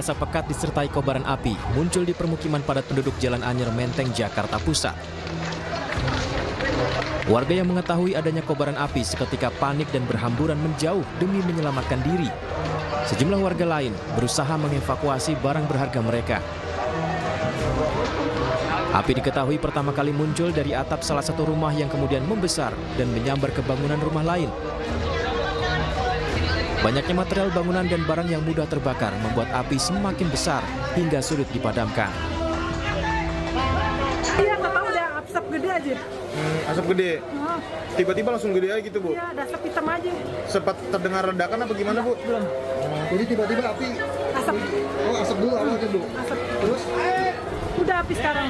asap pekat disertai kobaran api muncul di permukiman padat penduduk Jalan Anyer, Menteng, Jakarta Pusat. Warga yang mengetahui adanya kobaran api seketika panik dan berhamburan menjauh demi menyelamatkan diri. Sejumlah warga lain berusaha mengevakuasi barang berharga mereka. Api diketahui pertama kali muncul dari atap salah satu rumah yang kemudian membesar dan menyambar ke bangunan rumah lain. Banyaknya material bangunan dan barang yang mudah terbakar membuat api semakin besar hingga sulit dipadamkan. Iya, nggak tahu ada asap gede aja. Asap gede? Tiba-tiba langsung gede aja gitu, Bu? Iya, ada asap hitam aja. Sempat terdengar ledakan apa gimana, Bu? Belum. Jadi tiba-tiba api, Asap, asap dulu awalnya dulu. asap. Terus Udah api sekarang.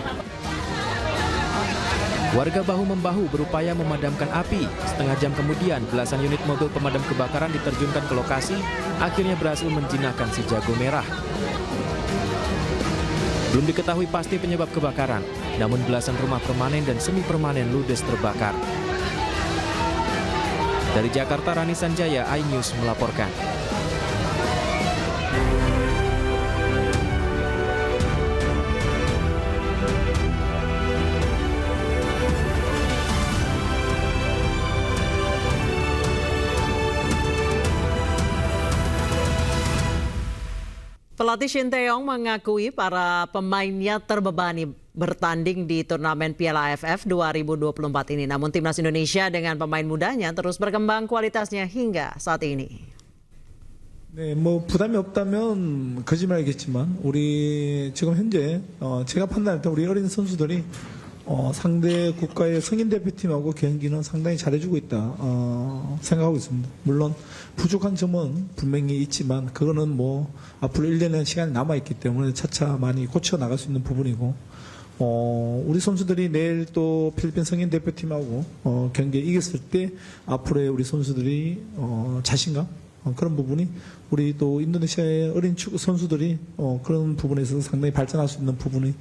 Warga bahu-membahu berupaya memadamkan api. Setengah jam kemudian, belasan unit mobil pemadam kebakaran diterjunkan ke lokasi, akhirnya berhasil menjinakkan si jago merah. Belum diketahui pasti penyebab kebakaran, namun belasan rumah permanen dan semi permanen ludes terbakar. Dari Jakarta, Rani Sanjaya, iNews melaporkan. Pelatih Shin Tae-yong mengakui para pemainnya terbebani bertanding di turnamen Piala AFF 2024 ini. Namun timnas Indonesia dengan pemain mudanya terus berkembang kualitasnya hingga saat ini. 네, 부담이 없다면 거짓말이겠지만 우리 지금 현재 제가 판단할 때 우리 어린 선수들이 상대 국가의 성인 대표팀하고 경기는 상당히 잘해주고 있다 생각하고 있습니다. 물론 부족한 점은 분명히 있지만 그거는 뭐 앞으로 1년의 시간이 남아있기 때문에 차차 많이 고쳐 나갈 수 있는 부분이고 우리 선수들이 내일 또 필리핀 성인 대표팀하고 경기에 이겼을 때 앞으로의 우리 선수들이 자신감 그런 부분이 우리 또 인도네시아의 어린 축구 선수들이 그런 부분에 있어서 상당히 발전할 수 있는 부분이.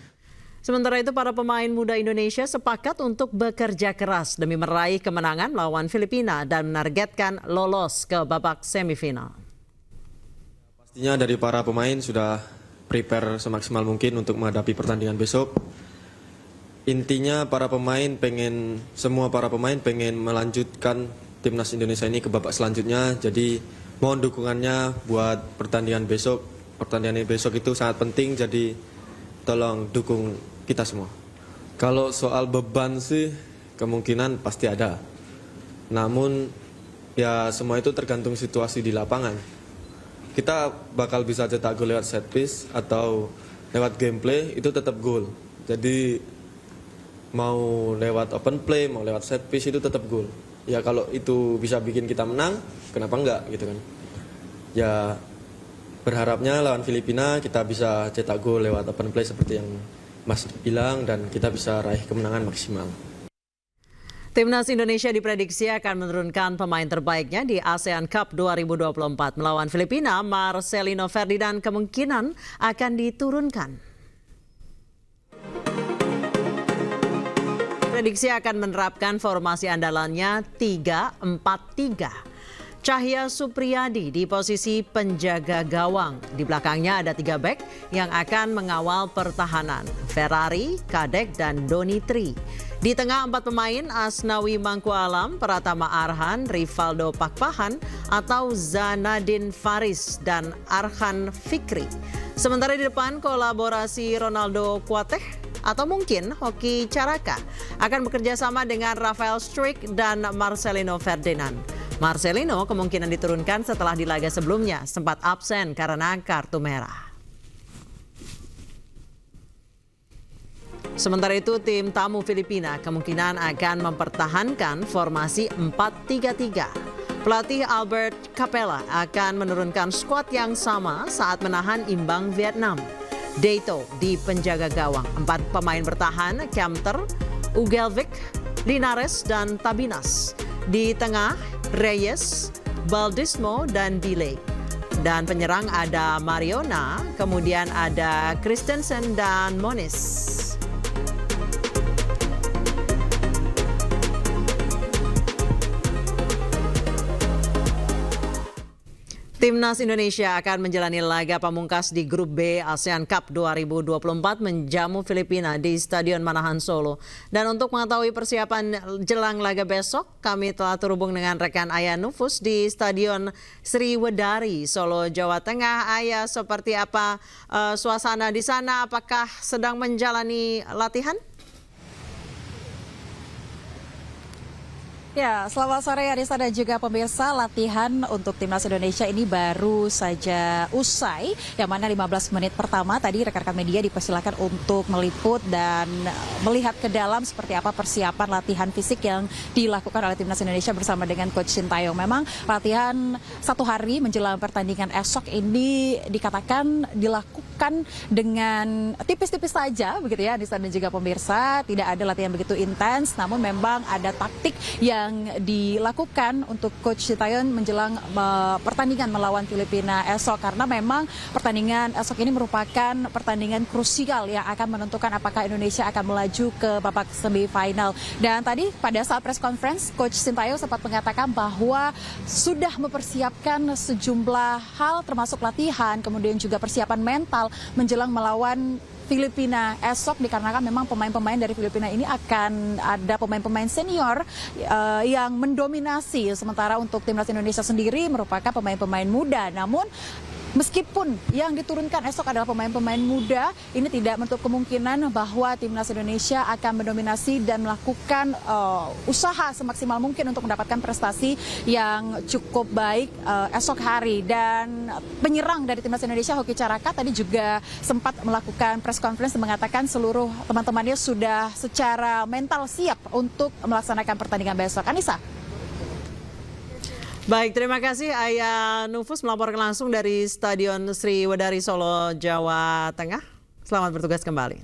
Sementara itu para pemain muda Indonesia sepakat untuk bekerja keras demi meraih kemenangan lawan Filipina dan menargetkan lolos ke babak semifinal. Pastinya dari para pemain sudah prepare semaksimal mungkin untuk menghadapi pertandingan besok. Intinya semua para pemain pengen melanjutkan timnas Indonesia ini ke babak selanjutnya. Jadi mohon dukungannya buat pertandingan besok. Pertandingan besok itu sangat penting, jadi tolong dukung kita semua. Kalau soal beban sih kemungkinan pasti ada. Namun ya semua itu tergantung situasi di lapangan. Kita bakal bisa cetak gol lewat set piece atau lewat gameplay, itu tetap gol. Jadi mau lewat open play, mau lewat set piece itu tetap gol. Ya kalau itu bisa bikin kita menang, kenapa enggak gitu kan. Ya berharapnya lawan Filipina kita bisa cetak gol lewat open play seperti yang Mas bilang dan kita bisa raih kemenangan maksimal. Timnas Indonesia diprediksi akan menurunkan pemain terbaiknya di ASEAN Cup 2024 melawan Filipina. Marcelino Ferdinand kemungkinan akan diturunkan. Prediksi akan menerapkan formasi andalannya 3-4-3. Cahya Supriyadi di posisi penjaga gawang. Di belakangnya ada 3 bek yang akan mengawal pertahanan. Ferrari, Kadek, dan Doni Tri. Di tengah 4 pemain, Asnawi Mangkualam, Pratama Arhan, Rivaldo Pakpahan, atau Zanadin Faris dan Arhan Fikri. Sementara di depan kolaborasi Ronaldo Kuateh atau mungkin Hoki Caraka akan bekerja sama dengan Rafael Struijk dan Marcelino Ferdinand. Marcelino kemungkinan diturunkan setelah di laga sebelumnya sempat absen karena kartu merah. Sementara itu tim tamu Filipina kemungkinan akan mempertahankan formasi 4-3-3. Pelatih Albert Capella akan menurunkan skuad yang sama saat menahan imbang Vietnam. Deito di penjaga gawang, 4 pemain bertahan, Kemter, Ugelvik, Linares, dan Tabinas. Di tengah, Reyes, Baldismo, dan Bile. Dan penyerang ada Mariona, kemudian ada Christensen dan Moniz. Timnas Indonesia akan menjalani laga pamungkas di Grup B ASEAN Cup 2024 menjamu Filipina di Stadion Manahan Solo. Dan untuk mengetahui persiapan jelang laga besok, kami telah terhubung dengan rekan Ayah Nufus di Stadion Sriwedari, Solo, Jawa Tengah. Ayah, seperti apa suasana di sana? Apakah sedang menjalani latihan? Ya, selamat sore Anissa dan juga pemirsa. Latihan untuk Timnas Indonesia ini baru saja usai, yang mana 15 menit pertama tadi rekan-rekan media dipersilakan untuk meliput dan melihat ke dalam seperti apa persiapan latihan fisik yang dilakukan oleh Timnas Indonesia bersama dengan Coach Sintayong. Memang latihan 1 hari menjelang pertandingan esok ini dikatakan dilakukan dengan tipis-tipis saja, begitu ya Anissa dan juga pemirsa. Tidak ada latihan begitu intens, namun memang ada taktik yang dilakukan untuk Coach Sintayong menjelang pertandingan melawan Filipina esok, karena memang pertandingan esok ini merupakan pertandingan krusial yang akan menentukan apakah Indonesia akan melaju ke babak semifinal. Dan tadi pada saat press conference Coach Sintayong sempat mengatakan bahwa sudah mempersiapkan sejumlah hal termasuk latihan, kemudian juga persiapan mental menjelang melawan Filipina esok, dikarenakan memang pemain-pemain dari Filipina ini akan ada pemain-pemain senior yang mendominasi, sementara untuk Timnas Indonesia sendiri merupakan pemain-pemain muda. Namun meskipun yang diturunkan esok adalah pemain-pemain muda, ini tidak menutup kemungkinan bahwa Timnas Indonesia akan mendominasi dan melakukan usaha semaksimal mungkin untuk mendapatkan prestasi yang cukup baik esok hari. Dan penyerang dari Timnas Indonesia, Hoki Caraka, tadi juga sempat melakukan press conference mengatakan seluruh teman-temannya sudah secara mental siap untuk melaksanakan pertandingan besok. Anissa. Baik, terima kasih Ayah Nufus melaporkan langsung dari Stadion Sriwedari, Solo, Jawa Tengah. Selamat bertugas kembali.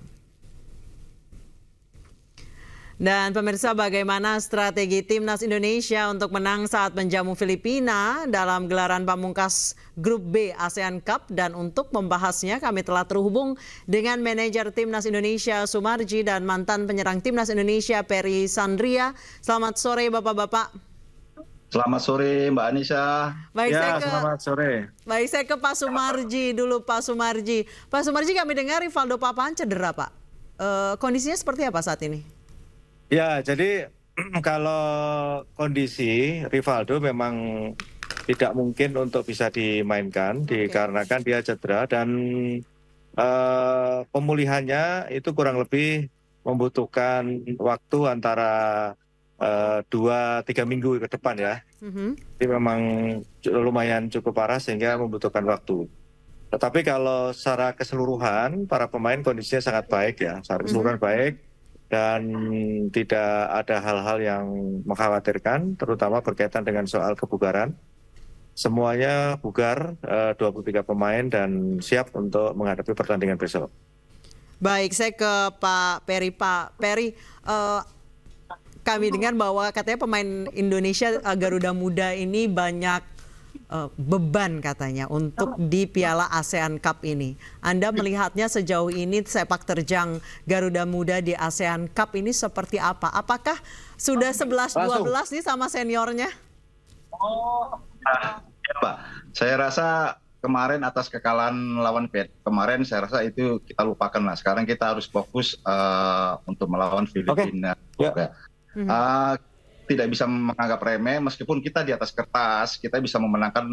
Dan pemirsa, bagaimana strategi Timnas Indonesia untuk menang saat menjamu Filipina dalam gelaran pamungkas Grup B ASEAN Cup? Dan untuk membahasnya kami telah terhubung dengan manajer Timnas Indonesia Sumarji dan mantan penyerang Timnas Indonesia Perry Sandria. Selamat sore Bapak-bapak. Selamat sore Mbak Anissa. Baik, Selamat sore. Baik, saya ke Pak Sumarji dulu, Pak Sumarji. Pak Sumarji, kami dengar Rivaldo Papan cedera, Pak. Kondisinya seperti apa saat ini? Ya, jadi kalau kondisi Rivaldo memang tidak mungkin untuk bisa dimainkan dikarenakan dia cedera, dan pemulihannya itu kurang lebih membutuhkan waktu antara 2-3 minggu ke depan ya. Jadi memang lumayan cukup parah sehingga membutuhkan waktu. Tetapi kalau secara keseluruhan para pemain kondisinya sangat baik ya, secara keseluruhan baik, dan tidak ada hal-hal yang mengkhawatirkan, terutama berkaitan dengan soal kebugaran. Semuanya bugar, 23 pemain, dan siap untuk menghadapi pertandingan besok. Baik, saya ke Pak Perry. Pak Perry, kami dengar bahwa katanya pemain Indonesia Garuda Muda ini banyak beban katanya untuk di Piala ASEAN Cup ini. Anda melihatnya sejauh ini sepak terjang Garuda Muda di ASEAN Cup ini seperti apa? Apakah sudah 11-12 nih sama seniornya? Ya, Pak. Saya rasa kemarin atas kekalahan lawan kemarin saya rasa itu kita lupakan lah. Sekarang kita harus fokus untuk melawan Filipina. Tidak bisa menganggap remeh, meskipun kita di atas kertas kita bisa memenangkan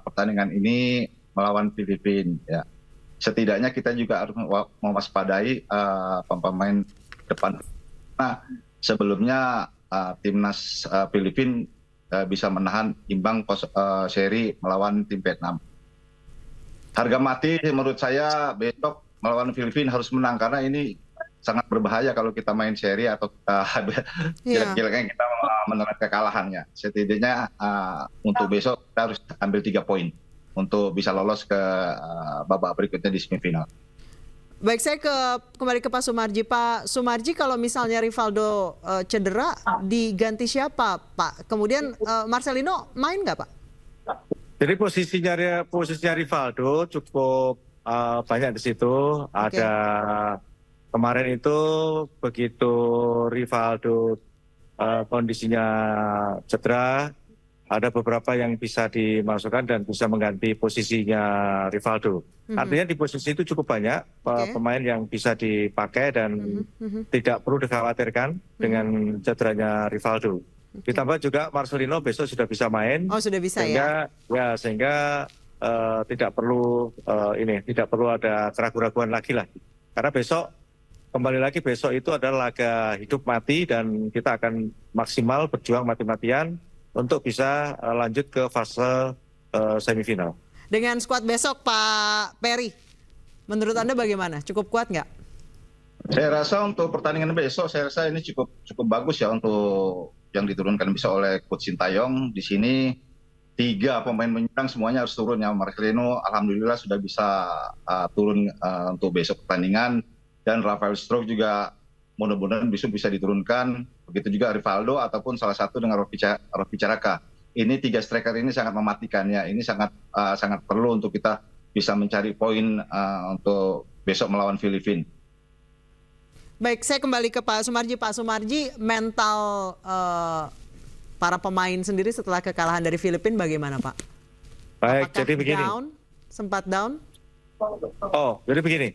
pertandingan ini melawan Filipina. Ya. Setidaknya kita juga harus mewaspadai pemain depan. Nah, sebelumnya timnas Filipina bisa menahan imbang seri melawan tim Vietnam. Harga mati menurut saya besok melawan Filipina harus menang, karena ini sangat berbahaya kalau kita main seri atau kira-kira kita menelan kekalahannya. Setidaknya untuk besok kita harus ambil 3 poin untuk bisa lolos ke babak berikutnya di semifinal. Baik, saya kembali ke Pak Sumarji. Pak Sumarji, kalau misalnya Rivaldo cedera, diganti siapa, Pak? Kemudian Marcelino main nggak, Pak? Jadi posisinya Rivaldo cukup banyak di situ. Ada kemarin itu begitu Rivaldo kondisinya cedera, ada beberapa yang bisa dimasukkan dan bisa mengganti posisinya Rivaldo. Artinya di posisi itu cukup banyak pemain yang bisa dipakai dan tidak perlu dikhawatirkan dengan cederanya Rivaldo. Ditambah juga Marcelino besok sudah bisa main. Oh, sudah bisa sehingga, ya. Sehingga tidak perlu tidak perlu ada keraguan-keraguan lagi lah. Karena besok kembali lagi besok itu adalah laga hidup mati dan kita akan maksimal berjuang mati-matian untuk bisa lanjut ke fase semifinal. Dengan skuad besok, Pak Peri, menurut Anda bagaimana? Cukup kuat nggak? Saya rasa untuk pertandingan besok, saya rasa ini cukup bagus ya untuk yang diturunkan bisa oleh Coach Sintayong. Di sini 3 pemain menyerang semuanya harus turun ya. Marcelino alhamdulillah sudah bisa turun untuk besok pertandingan, dan Rafael Struijk juga mudah-mudahan besok bisa diturunkan. Begitu juga Rivaldo ataupun salah satu dengan Rofi Caraka. Ini 3 striker ini sangat mematikan ya. Ini sangat perlu untuk kita bisa mencari poin untuk besok melawan Filipina. Baik, saya kembali ke Pak Sumarji. Pak Sumarji, mental para pemain sendiri setelah kekalahan dari Filipina bagaimana, Pak? Baik, apakah jadi begini. Sempat down? Oh, jadi begini.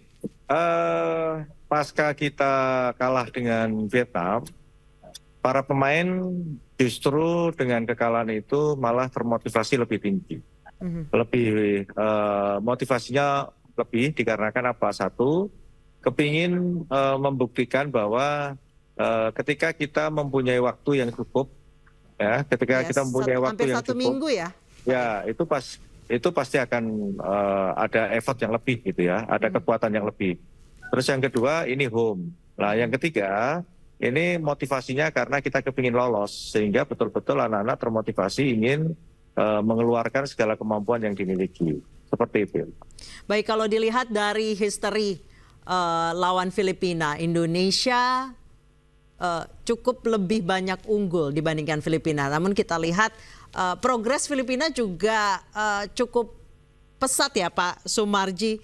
Pasca kita kalah dengan Vietnam, para pemain justru dengan kekalahan itu malah termotivasi lebih tinggi. Lebih motivasinya lebih dikarenakan apa? Satu, kepingin membuktikan bahwa ketika kita mempunyai waktu yang cukup, ya, ketika kita mempunyai waktu hampir yang 1 cukup, minggu ya? Ya, itu pasti akan ada effort yang lebih gitu ya, ada kekuatan yang lebih. Terus yang kedua ini home. Nah, yang ketiga ini motivasinya karena kita kepingin lolos, sehingga betul-betul anak-anak termotivasi ingin mengeluarkan segala kemampuan yang dimiliki. Seperti itu. Baik, kalau dilihat dari history lawan Filipina, Indonesia cukup lebih banyak unggul dibandingkan Filipina. Namun kita lihat progres Filipina juga cukup pesat ya, Pak Sumarji.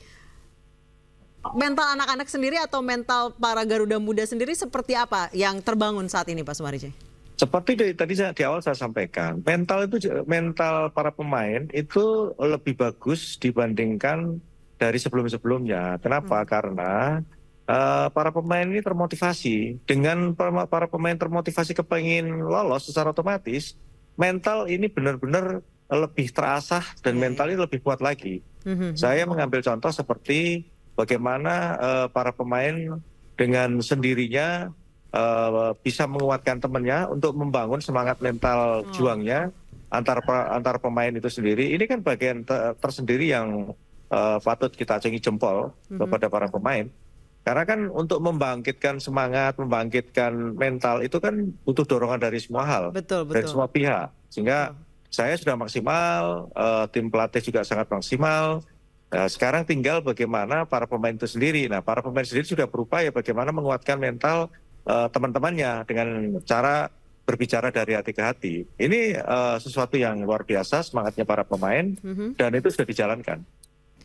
Mental anak-anak sendiri atau mental para Garuda Muda sendiri seperti apa yang terbangun saat ini, Pak Sumarji? Seperti tadi di awal saya sampaikan, mental para pemain itu lebih bagus dibandingkan dari sebelum-sebelumnya. Kenapa? Karena para pemain ini termotivasi. Dengan para pemain termotivasi kepengin lolos secara otomatis, mental ini benar-benar lebih terasah dan mental ini lebih kuat lagi. Saya mengambil contoh seperti bagaimana para pemain dengan sendirinya bisa menguatkan temannya untuk membangun semangat mental juangnya antar pemain itu sendiri. Ini kan bagian tersendiri yang patut kita acungi jempol kepada para pemain. Karena kan untuk membangkitkan semangat, membangkitkan mental itu kan butuh dorongan dari semua hal, dari semua pihak. Sehingga saya sudah maksimal, tim pelatih juga sangat maksimal. Nah, sekarang tinggal bagaimana para pemain itu sendiri. Nah, para pemain sendiri sudah berupaya bagaimana menguatkan mental teman-temannya dengan cara berbicara dari hati ke hati. Ini sesuatu yang luar biasa semangatnya para pemain dan itu sudah dijalankan.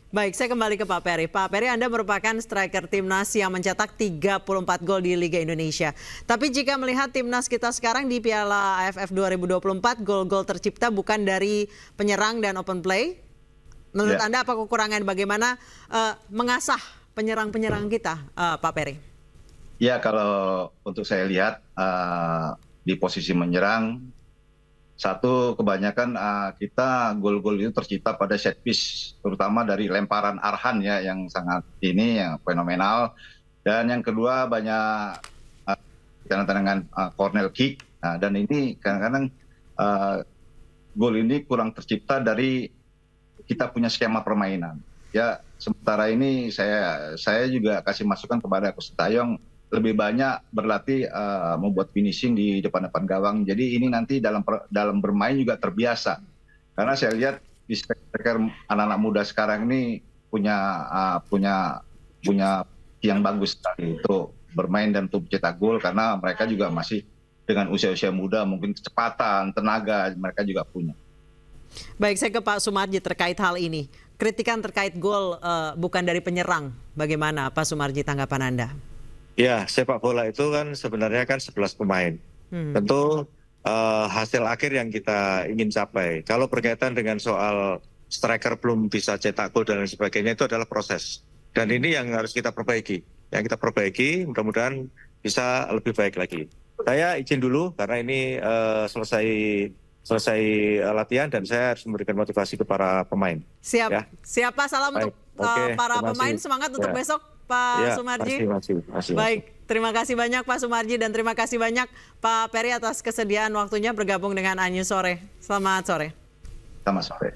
Baik, saya kembali ke Pak Peri. Pak Peri, Anda merupakan striker timnas yang mencetak 34 gol di Liga Indonesia. Tapi jika melihat timnas kita sekarang di Piala AFF 2024, gol-gol tercipta bukan dari penyerang dan open play. Menurut Anda apa kekurangan bagaimana mengasah penyerang-penyerang kita, Pak Peri? Ya, kalau untuk saya lihat di posisi menyerang, satu kebanyakan kita gol-gol itu tercipta pada set piece, terutama dari lemparan Arhan ya yang sangat yang fenomenal. Dan yang kedua banyak tendangan corner kick. Nah, dan ini kadang-kadang gol ini kurang tercipta dari kita punya skema permainan. Ya, sementara ini saya juga kasih masukan kepada Coach Sintayong lebih banyak berlatih membuat finishing di depan-depan gawang. Jadi ini nanti dalam bermain juga terbiasa. Karena saya lihat di striker anak-anak muda sekarang ini punya yang bagus sekali untuk bermain dan untuk cetak gol, karena mereka juga masih dengan usia-usia muda, mungkin kecepatan, tenaga mereka juga punya. Baik, saya ke Pak Sumarji terkait hal ini. Kritikan terkait gol bukan dari penyerang. Bagaimana Pak Sumarji tanggapan Anda? Ya, sepak bola itu kan sebenarnya kan 11 pemain. Tentu hasil akhir yang kita ingin capai. Kalau berkaitan dengan soal striker belum bisa cetak gol dan lain sebagainya, itu adalah proses. Dan ini yang harus kita perbaiki. Yang kita perbaiki, mudah-mudahan bisa lebih baik lagi. Saya izin dulu karena ini selesai latihan dan saya harus memberikan motivasi ke para pemain. Siap, Ya. siapa salam Baik. untuk Oke, para terima kasih. pemain, semangat untuk Ya. besok Pak Ya, Sumarji. masih. Baik, terima kasih banyak Pak Sumarji dan terima kasih banyak Pak Peri atas kesediaan waktunya bergabung dengan Anyu Sore. Selamat sore. Selamat sore.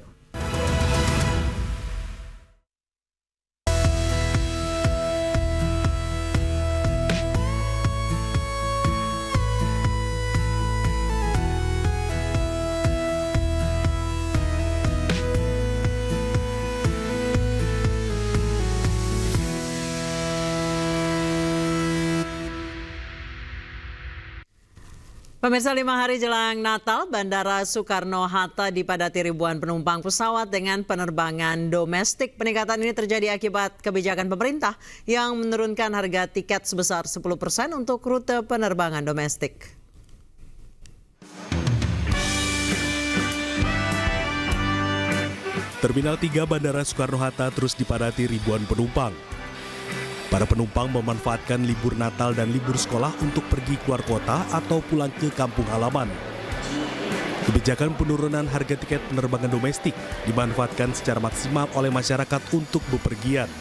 Pemirsa, 5 hari jelang Natal, Bandara Soekarno-Hatta dipadati ribuan penumpang pesawat dengan penerbangan domestik. Peningkatan ini terjadi akibat kebijakan pemerintah yang menurunkan harga tiket sebesar 10% untuk rute penerbangan domestik. Terminal 3 Bandara Soekarno-Hatta terus dipadati ribuan penumpang. Para penumpang memanfaatkan libur Natal dan libur sekolah untuk pergi keluar kota atau pulang ke kampung halaman. Kebijakan penurunan harga tiket penerbangan domestik dimanfaatkan secara maksimal oleh masyarakat untuk bepergian.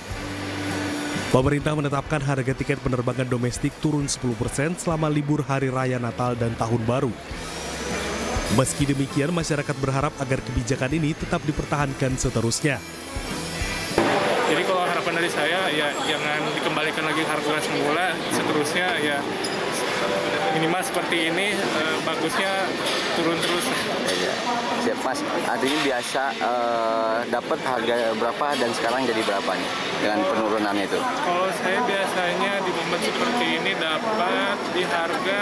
Pemerintah menetapkan harga tiket penerbangan domestik turun 10% selama libur Hari Raya Natal dan Tahun Baru. Meski demikian, masyarakat berharap agar kebijakan ini tetap dipertahankan seterusnya. Jadi kalau harapan dari saya ya jangan dikembalikan lagi harga semula, seterusnya ya minimal seperti ini, bagusnya turun terus. Ya, pas artinya biasa dapat harga berapa dan sekarang jadi berapa nih dengan penurunannya itu? Kalau saya biasanya di momen seperti ini dapat di harga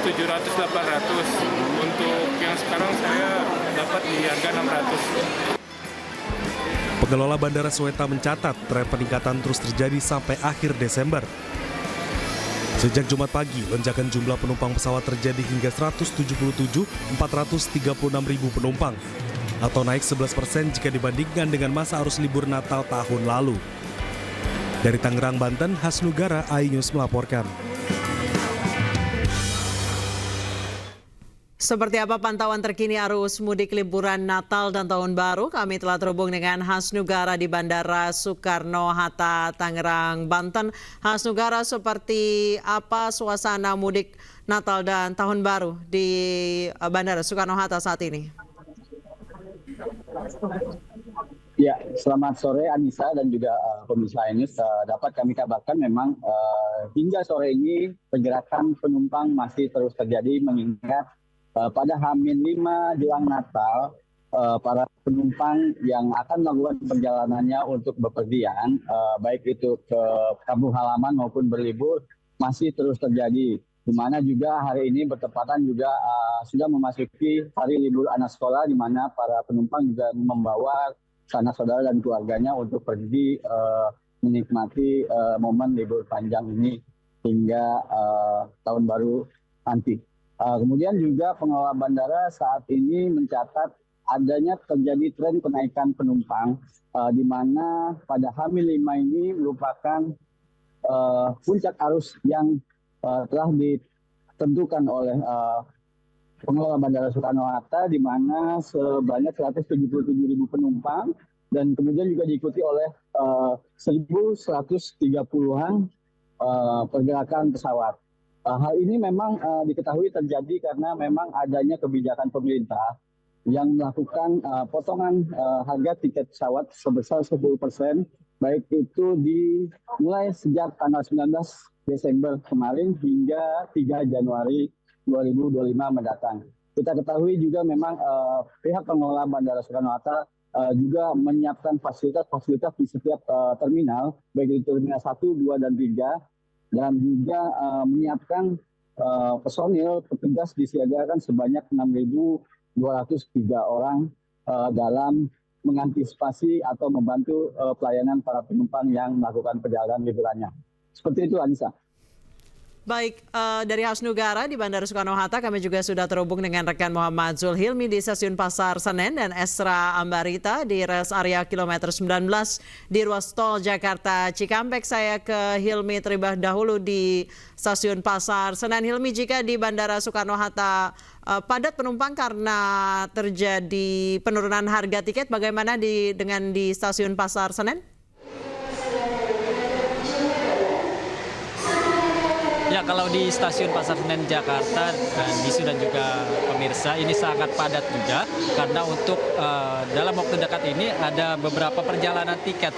700-800. Untuk yang sekarang saya dapat di harga 600. Pengelola Bandara Soekarno mencatat tren peningkatan terus terjadi sampai akhir Desember. Sejak Jumat pagi, lonjakan jumlah penumpang pesawat terjadi hingga 177.436.000 penumpang, atau naik 11% jika dibandingkan dengan masa arus libur Natal tahun lalu. Dari Tangerang, Banten, Hasnugara, iNews melaporkan. Seperti apa pantauan terkini arus mudik liburan Natal dan Tahun Baru? Kami telah terhubung dengan Hasnugara di Bandara Soekarno-Hatta, Tangerang, Banten. Hasnugara, seperti apa suasana mudik Natal dan Tahun Baru di Bandara Soekarno-Hatta saat ini? Ya, selamat sore Anissa dan juga pemirsa ini. Dapat kami kabarkan memang hingga sore ini pergerakan penumpang masih terus terjadi mengingat pada H-5 jelang Natal, para penumpang yang akan melakukan perjalanannya untuk bepergian, baik itu ke kampung halaman maupun berlibur, masih terus terjadi. Di mana juga hari ini bertepatan juga sudah memasuki hari libur anak sekolah, di mana para penumpang juga membawa sanak saudara dan keluarganya untuk pergi menikmati momen libur panjang ini hingga Tahun Baru nanti. Kemudian juga pengelola bandara saat ini mencatat adanya terjadi tren kenaikan penumpang, di mana pada H-5 ini merupakan puncak arus yang telah ditentukan oleh pengelola Bandara Soekarno-Hatta, di mana sebanyak 177.000 penumpang dan kemudian juga diikuti oleh 1.130-an pergerakan pesawat. Hal ini memang diketahui terjadi karena memang adanya kebijakan pemerintah yang melakukan potongan harga tiket pesawat sebesar 10%, baik itu dimulai sejak tanggal 19 Desember kemarin hingga 3 Januari 2025 mendatang. Kita ketahui juga memang pihak pengelola Bandara Soekarno-Hatta juga menyiapkan fasilitas-fasilitas di setiap terminal, baik itu terminal 1, 2, dan 3, dan juga menyiapkan personil petugas disiagakan sebanyak 6.203 orang dalam mengantisipasi atau membantu pelayanan para penumpang yang melakukan perjalanan liburannya. Seperti itu, Anissa. Baik, dari Hasnugara di Bandara Soekarno-Hatta kami juga sudah terhubung dengan rekan Muhammad Zulhilmi di Stasiun Pasar Senen dan Esra Ambarita di rest area kilometer 19 di ruas tol Jakarta Cikampek. Saya ke Hilmi terlebih dahulu di Stasiun Pasar Senen. Hilmi, jika di Bandara Soekarno-Hatta padat penumpang karena terjadi penurunan harga tiket, bagaimana dengan di Stasiun Pasar Senen? Ya, kalau di Stasiun Pasar Senen Jakarta dan Disu dan juga pemirsa, ini sangat padat juga karena untuk dalam waktu dekat ini ada beberapa perjalanan tiket.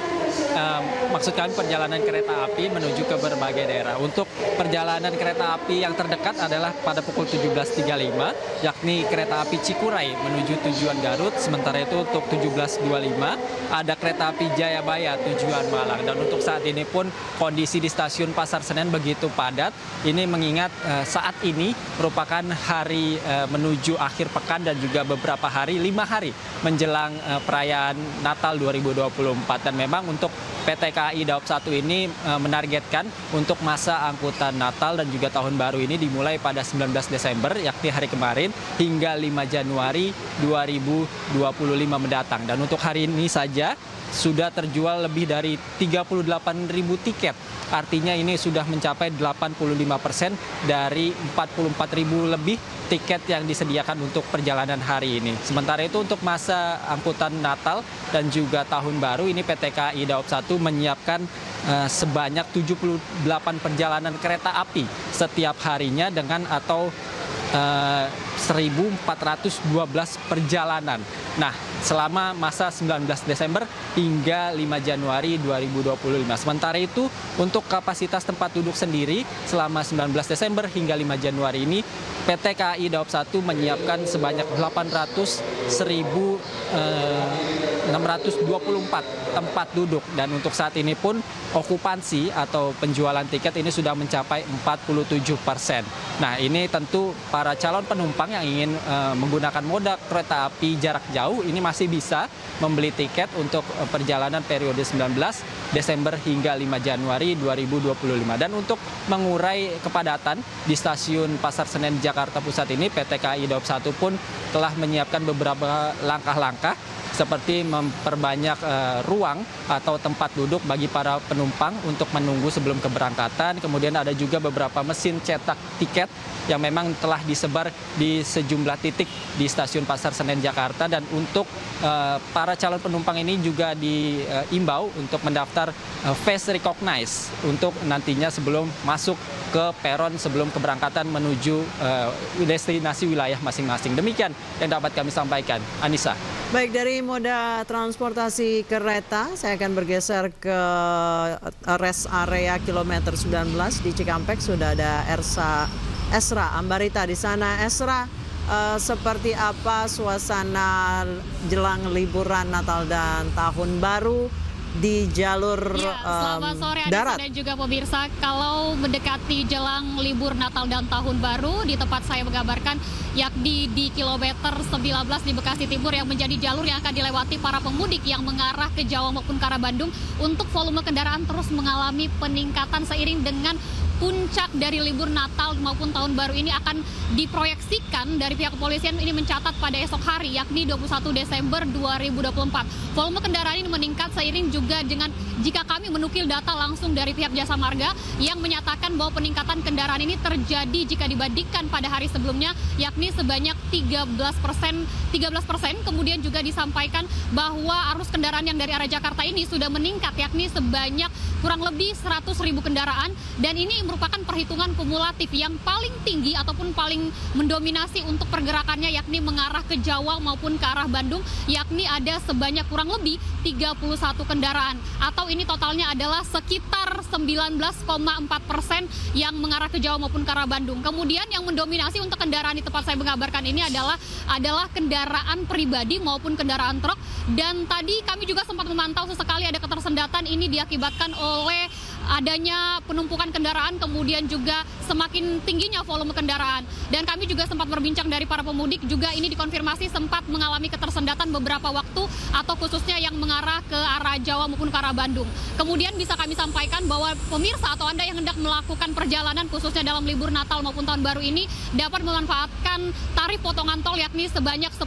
Maksud kami perjalanan kereta api menuju ke berbagai daerah. Untuk perjalanan kereta api yang terdekat adalah pada pukul 17.35, yakni kereta api Cikuray menuju tujuan Garut. Sementara itu untuk 17.25 ada kereta api Jayabaya tujuan Malang. Dan untuk saat ini pun kondisi di Stasiun Pasar Senen begitu padat. Ini mengingat saat ini merupakan hari menuju akhir pekan dan juga beberapa hari, 5 hari menjelang perayaan Natal 2024. Dan memang untuk PT KAI Daob 1 ini menargetkan untuk masa angkutan Natal dan juga Tahun Baru ini dimulai pada 19 Desember, yakni hari kemarin, hingga 5 Januari 2025 mendatang. Dan untuk hari ini saja sudah terjual lebih dari 38.000 tiket. Artinya ini sudah mencapai 85% dari 44.000 lebih tiket yang disediakan untuk perjalanan hari ini. Sementara itu untuk masa angkutan Natal dan juga Tahun Baru ini PT KAI Daob 1 menyiapkan sebanyak 78 perjalanan kereta api setiap harinya dengan atau 1.412 perjalanan. Nah, selama masa 19 Desember hingga 5 Januari 2025. Sementara itu, untuk kapasitas tempat duduk sendiri selama 19 Desember hingga 5 Januari ini, PT KAI Daob 1 menyiapkan sebanyak 800.624 tempat duduk. Dan untuk saat ini pun okupansi atau penjualan tiket ini sudah mencapai 47%. Nah, ini tentu para calon penumpang yang ingin menggunakan moda kereta api jarak jauh ini masih bisa membeli tiket untuk perjalanan periode 19 Desember hingga 5 Januari 2025. Dan untuk mengurai kepadatan di Stasiun Pasar Senen Jakarta Pusat ini, PT KAI Daob 1 pun telah menyiapkan beberapa langkah-langkah seperti memperbanyak ruang atau tempat duduk bagi para penumpang untuk menunggu sebelum keberangkatan. Kemudian ada juga beberapa mesin cetak tiket yang memang telah disebar di sejumlah titik di Stasiun Pasar Senen Jakarta. Dan untuk para calon penumpang ini juga diimbau untuk mendaftar face recognize untuk nantinya sebelum masuk ke peron sebelum keberangkatan menuju destinasi wilayah masing-masing. Demikian yang dapat kami sampaikan. Anissa. Baik, dari moda transportasi kereta, saya akan bergeser ke rest area kilometer 19 di Cikampek. Sudah ada Esra Ambarita di sana. Esra, seperti apa suasana jelang liburan Natal dan Tahun Baru di jalur selamat sore darat dan juga pemirsa. Kalau mendekati jelang libur Natal dan Tahun Baru, di tempat saya mengabarkan yakni di kilometer 19 di Bekasi Timur yang menjadi jalur yang akan dilewati para pemudik yang mengarah ke Jawa maupun ke arah Bandung, untuk volume kendaraan terus mengalami peningkatan seiring dengan puncak dari libur Natal maupun Tahun Baru ini akan diproyeksikan dari pihak kepolisian ini mencatat pada esok hari, yakni 21 Desember 2024. Volume kendaraan ini meningkat seiring juga dengan jika kami menukil data langsung dari pihak Jasa Marga yang menyatakan bahwa peningkatan kendaraan ini terjadi jika dibandingkan pada hari sebelumnya, yakni sebanyak 13%. Kemudian juga disampaikan bahwa arus kendaraan yang dari arah Jakarta ini sudah meningkat, yakni sebanyak kurang lebih 100.000 kendaraan, dan ini merupakan perhitungan kumulatif yang paling tinggi ataupun paling mendominasi untuk pergerakannya, yakni mengarah ke Jawa maupun ke arah Bandung, yakni ada sebanyak kurang lebih 31 kendaraan, atau ini totalnya adalah sekitar 19,4% yang mengarah ke Jawa maupun ke arah Bandung. Kemudian yang mendominasi untuk kendaraan di tempat saya mengabarkan ini adalah kendaraan pribadi maupun kendaraan truk. Dan tadi kami juga sempat memantau sesekali ada ketersendatan, ini diakibatkan oleh adanya penumpukan kendaraan, kemudian juga semakin tingginya volume kendaraan. Dan kami juga sempat berbincang dari para pemudik, juga ini dikonfirmasi sempat mengalami ketersendatan beberapa waktu, atau khususnya yang mengarah ke arah Jawa maupun ke arah Bandung. Kemudian bisa kami sampaikan bahwa pemirsa atau Anda yang hendak melakukan perjalanan khususnya dalam libur Natal maupun Tahun Baru ini dapat memanfaatkan tarif potongan tol yakni sebanyak 10%.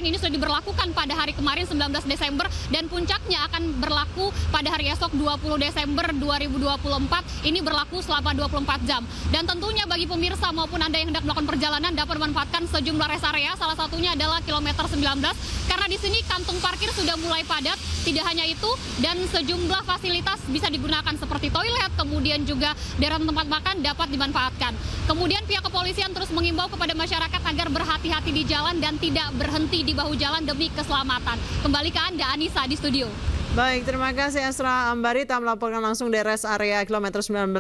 Ini sudah diberlakukan pada hari kemarin 19 Desember dan puncaknya akan berlaku pada hari esok 20 Desember 2024. Ini berlaku selama 24 jam. Dan tentunya bagi pemirsa maupun Anda yang hendak melakukan perjalanan dapat memanfaatkan sejumlah rest area. Salah satunya adalah kilometer 19 karena di sini kantung parkir sudah mulai padat. Tidak hanya itu, dan sejumlah fasilitas bisa digunakan seperti toilet, kemudian juga deretan tempat makan dapat dimanfaatkan. Kemudian pihak kepolisian terus mengimbau kepada masyarakat agar berhati-hati di jalan dan tidak berhenti di bahu jalan demi keselamatan. Kembali ke Anda, Anissa, di studio. Baik, terima kasih Esra Ambarita melaporkan langsung dari rest area kilometer 19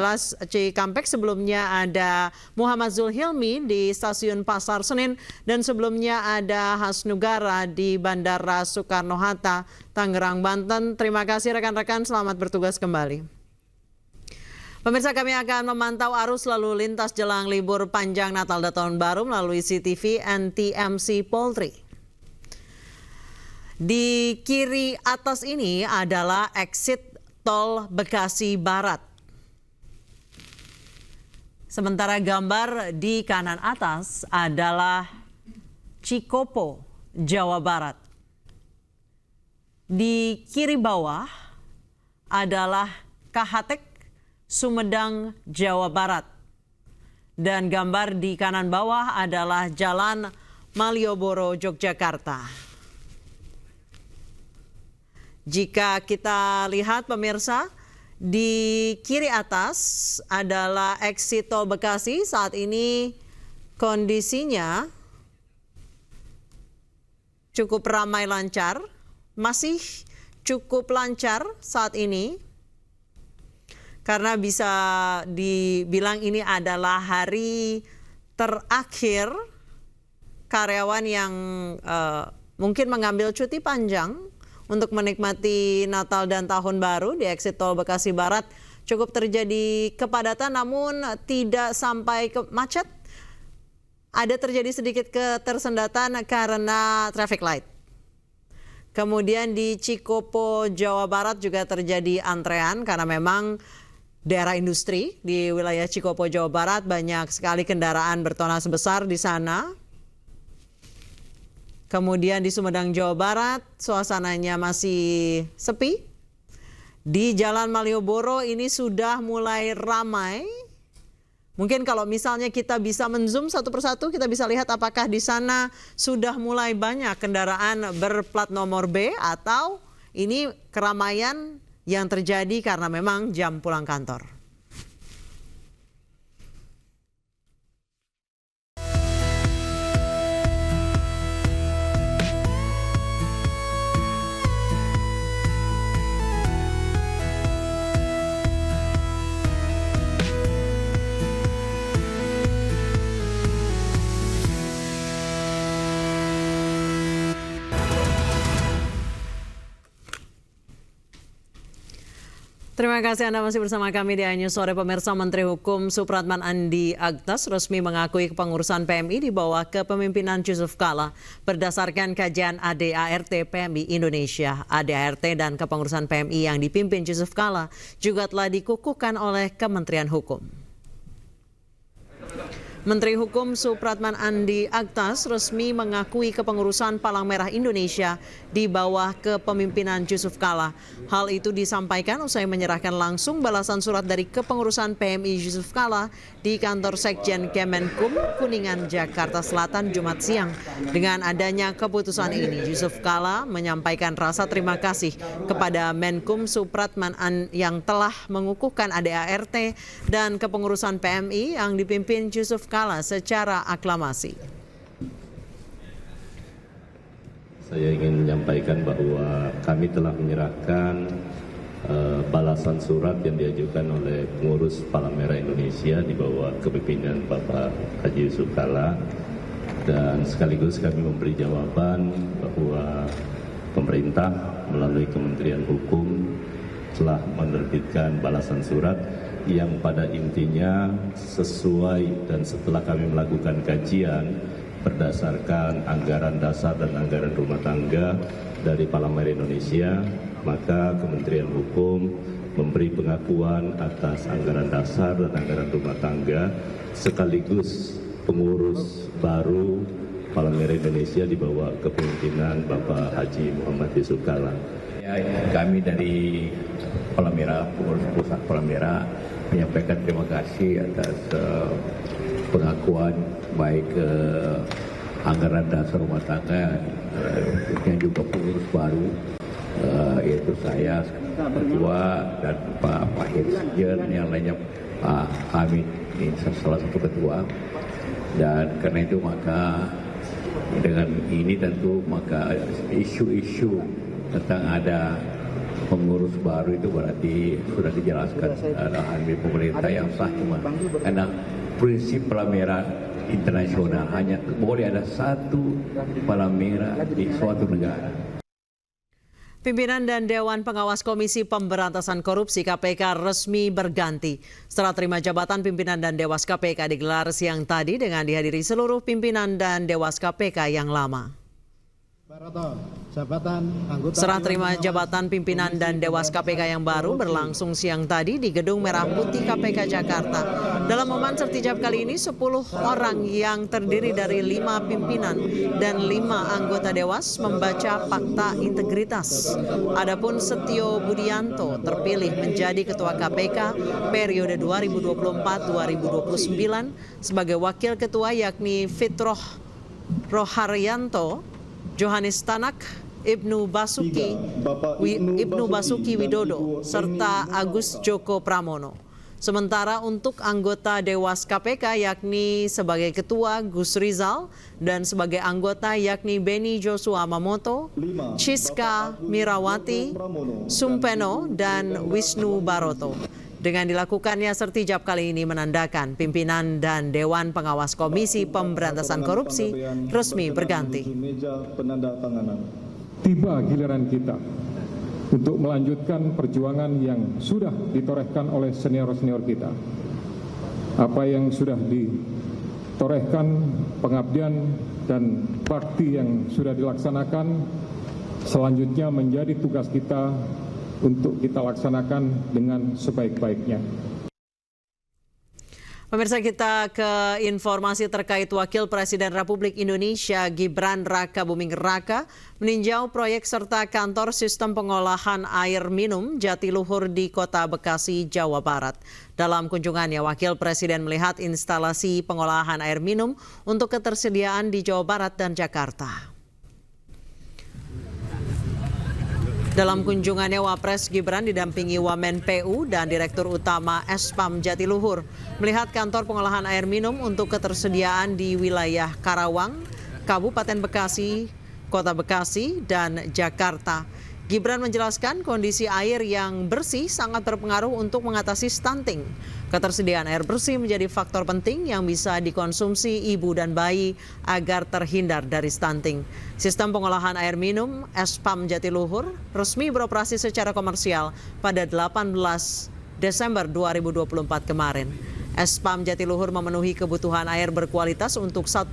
Cikampek. Sebelumnya ada Muhammad Zulhilmi di stasiun Pasar Senen dan sebelumnya ada Hasnugara di Bandara Soekarno-Hatta, Tangerang, Banten. Terima kasih rekan-rekan, selamat bertugas kembali. Pemirsa, kami akan memantau arus lalu lintas jelang libur panjang Natal dan Tahun Baru melalui CTV NTMC Polri. Di kiri atas ini adalah exit tol Bekasi Barat. Sementara gambar di kanan atas adalah Cikopo, Jawa Barat. Di kiri bawah adalah Kahatek, Sumedang, Jawa Barat. Dan gambar di kanan bawah adalah Jalan Malioboro, Yogyakarta. Jika kita lihat pemirsa, di kiri atas adalah exit tol Bekasi. Saat ini kondisinya cukup ramai lancar, masih cukup lancar saat ini. Karena bisa dibilang ini adalah hari terakhir karyawan yang mungkin mengambil cuti panjang untuk menikmati Natal dan Tahun Baru. Di exit tol Bekasi Barat cukup terjadi kepadatan namun tidak sampai ke macet. Ada terjadi sedikit ketersendatan karena traffic light. Kemudian di Cikopo, Jawa Barat juga terjadi antrean karena memang daerah industri di wilayah Cikopo, Jawa Barat, banyak sekali kendaraan bertona besar di sana. Kemudian di Sumedang, Jawa Barat, suasananya masih sepi. Di Jalan Malioboro ini sudah mulai ramai. Mungkin kalau misalnya kita bisa men-zoom satu persatu, kita bisa lihat apakah di sana sudah mulai banyak kendaraan berplat nomor B atau ini keramaian yang terjadi karena memang jam pulang kantor. Terima kasih Anda masih bersama kami di iNews Sore. Pemirsa, Menteri Hukum Supratman Andi Aktas resmi mengakui kepengurusan PMI di bawah kepemimpinan Yusuf Kala berdasarkan kajian ADART PMI Indonesia. ADART dan kepengurusan PMI yang dipimpin Yusuf Kala juga telah dikukuhkan oleh Kementerian Hukum. Menteri Hukum Supratman Andi Aktas resmi mengakui kepengurusan Palang Merah Indonesia di bawah kepemimpinan Yusuf Kala. Hal itu disampaikan usai menyerahkan langsung balasan surat dari kepengurusan PMI Yusuf Kala di kantor Sekjen Kemenkum, Kuningan, Jakarta Selatan, Jumat siang. Dengan adanya keputusan ini, Yusuf Kala menyampaikan rasa terima kasih kepada Menkum Supratman yang telah mengukuhkan ADART dan kepengurusan PMI yang dipimpin Yusuf Kala secara aklamasi. Saya ingin menyampaikan bahwa kami telah menyerahkan balasan surat yang diajukan oleh pengurus Palang Merah Indonesia di bawah kepemimpinan Bapak Haji Yusuf Kala, dan sekaligus kami memberi jawaban bahwa pemerintah melalui Kementerian Hukum telah menerbitkan balasan surat yang pada intinya sesuai dan setelah kami melakukan kajian berdasarkan anggaran dasar dan anggaran rumah tangga dari Palang Merah Indonesia, maka Kementerian Hukum memberi pengakuan atas anggaran dasar dan anggaran rumah tangga sekaligus pengurus baru Palang Merah Indonesia di bawah kepemimpinan Bapak Haji Muhammad Yusuf Kalla. Kami dari Palang Merah, pengurus pusat Palang Merah menyampaikan terima kasih atas pengakuan baik anggaran dasar rumah tangga yang juga pengurus baru yaitu saya ketua dan Pak Fahir Sijen, yang lainnya Pak Hamid, ini salah satu ketua. Dan karena itu maka dengan ini tentu maka isu-isu tentang ada pengurus baru itu berarti sudah dijelaskan arahan pemerintah yang sah, cuma karena prinsip Palang Merah internasional hanya boleh ada satu Palang Merah di suatu negara. Pimpinan dan Dewan Pengawas Komisi Pemberantasan Korupsi KPK resmi berganti. Setelah terima jabatan pimpinan dan Dewas KPK digelar siang tadi dengan dihadiri seluruh pimpinan dan Dewas KPK yang lama. Serah terima jabatan pimpinan dan Dewas KPK yang baru berlangsung siang tadi di Gedung Merah Putih KPK Jakarta. Dalam momen sertijab kali ini 10 orang yang terdiri dari 5 pimpinan dan 5 anggota Dewas membaca fakta integritas. Adapun Setio Budianto terpilih menjadi Ketua KPK periode 2024-2029 sebagai Wakil Ketua yakni Fitroh Roharyanto, Johannes Tanak, Ibnu Basuki Widodo, serta Agus Joko Pramono. Sementara untuk anggota Dewas KPK yakni sebagai Ketua Gus Rizal dan sebagai anggota yakni Beni Joshua Mamoto, Chiska Mirawati, Sumpeno, dan Wisnu Baroto. Dengan dilakukannya sertijab kali ini menandakan pimpinan dan Dewan Pengawas Komisi Pemberantasan Korupsi resmi berganti. Tiba giliran kita untuk melanjutkan perjuangan yang sudah ditorehkan oleh senior-senior kita. Apa yang sudah ditorehkan, pengabdian dan bakti yang sudah dilaksanakan, selanjutnya menjadi tugas kita untuk kita laksanakan dengan sebaik-baiknya. Pemirsa, kita ke informasi terkait Wakil Presiden Republik Indonesia Gibran Rakabuming Raka meninjau proyek serta kantor sistem pengolahan air minum Jatiluhur di Kota Bekasi, Jawa Barat. Dalam kunjungannya, Wakil Presiden melihat instalasi pengolahan air minum untuk ketersediaan di Jawa Barat dan Jakarta. Dalam kunjungannya, Wapres Gibran didampingi Wamen PU dan Direktur Utama Espam Jatiluhur melihat kantor pengolahan air minum untuk ketersediaan di wilayah Karawang, Kabupaten Bekasi, Kota Bekasi, dan Jakarta. Gibran menjelaskan kondisi air yang bersih sangat berpengaruh untuk mengatasi stunting. Ketersediaan air bersih menjadi faktor penting yang bisa dikonsumsi ibu dan bayi agar terhindar dari stunting. Sistem pengolahan air minum Espam Jatiluhur resmi beroperasi secara komersial pada 18 Desember 2024 kemarin. Espam Jatiluhur memenuhi kebutuhan air berkualitas untuk 1,9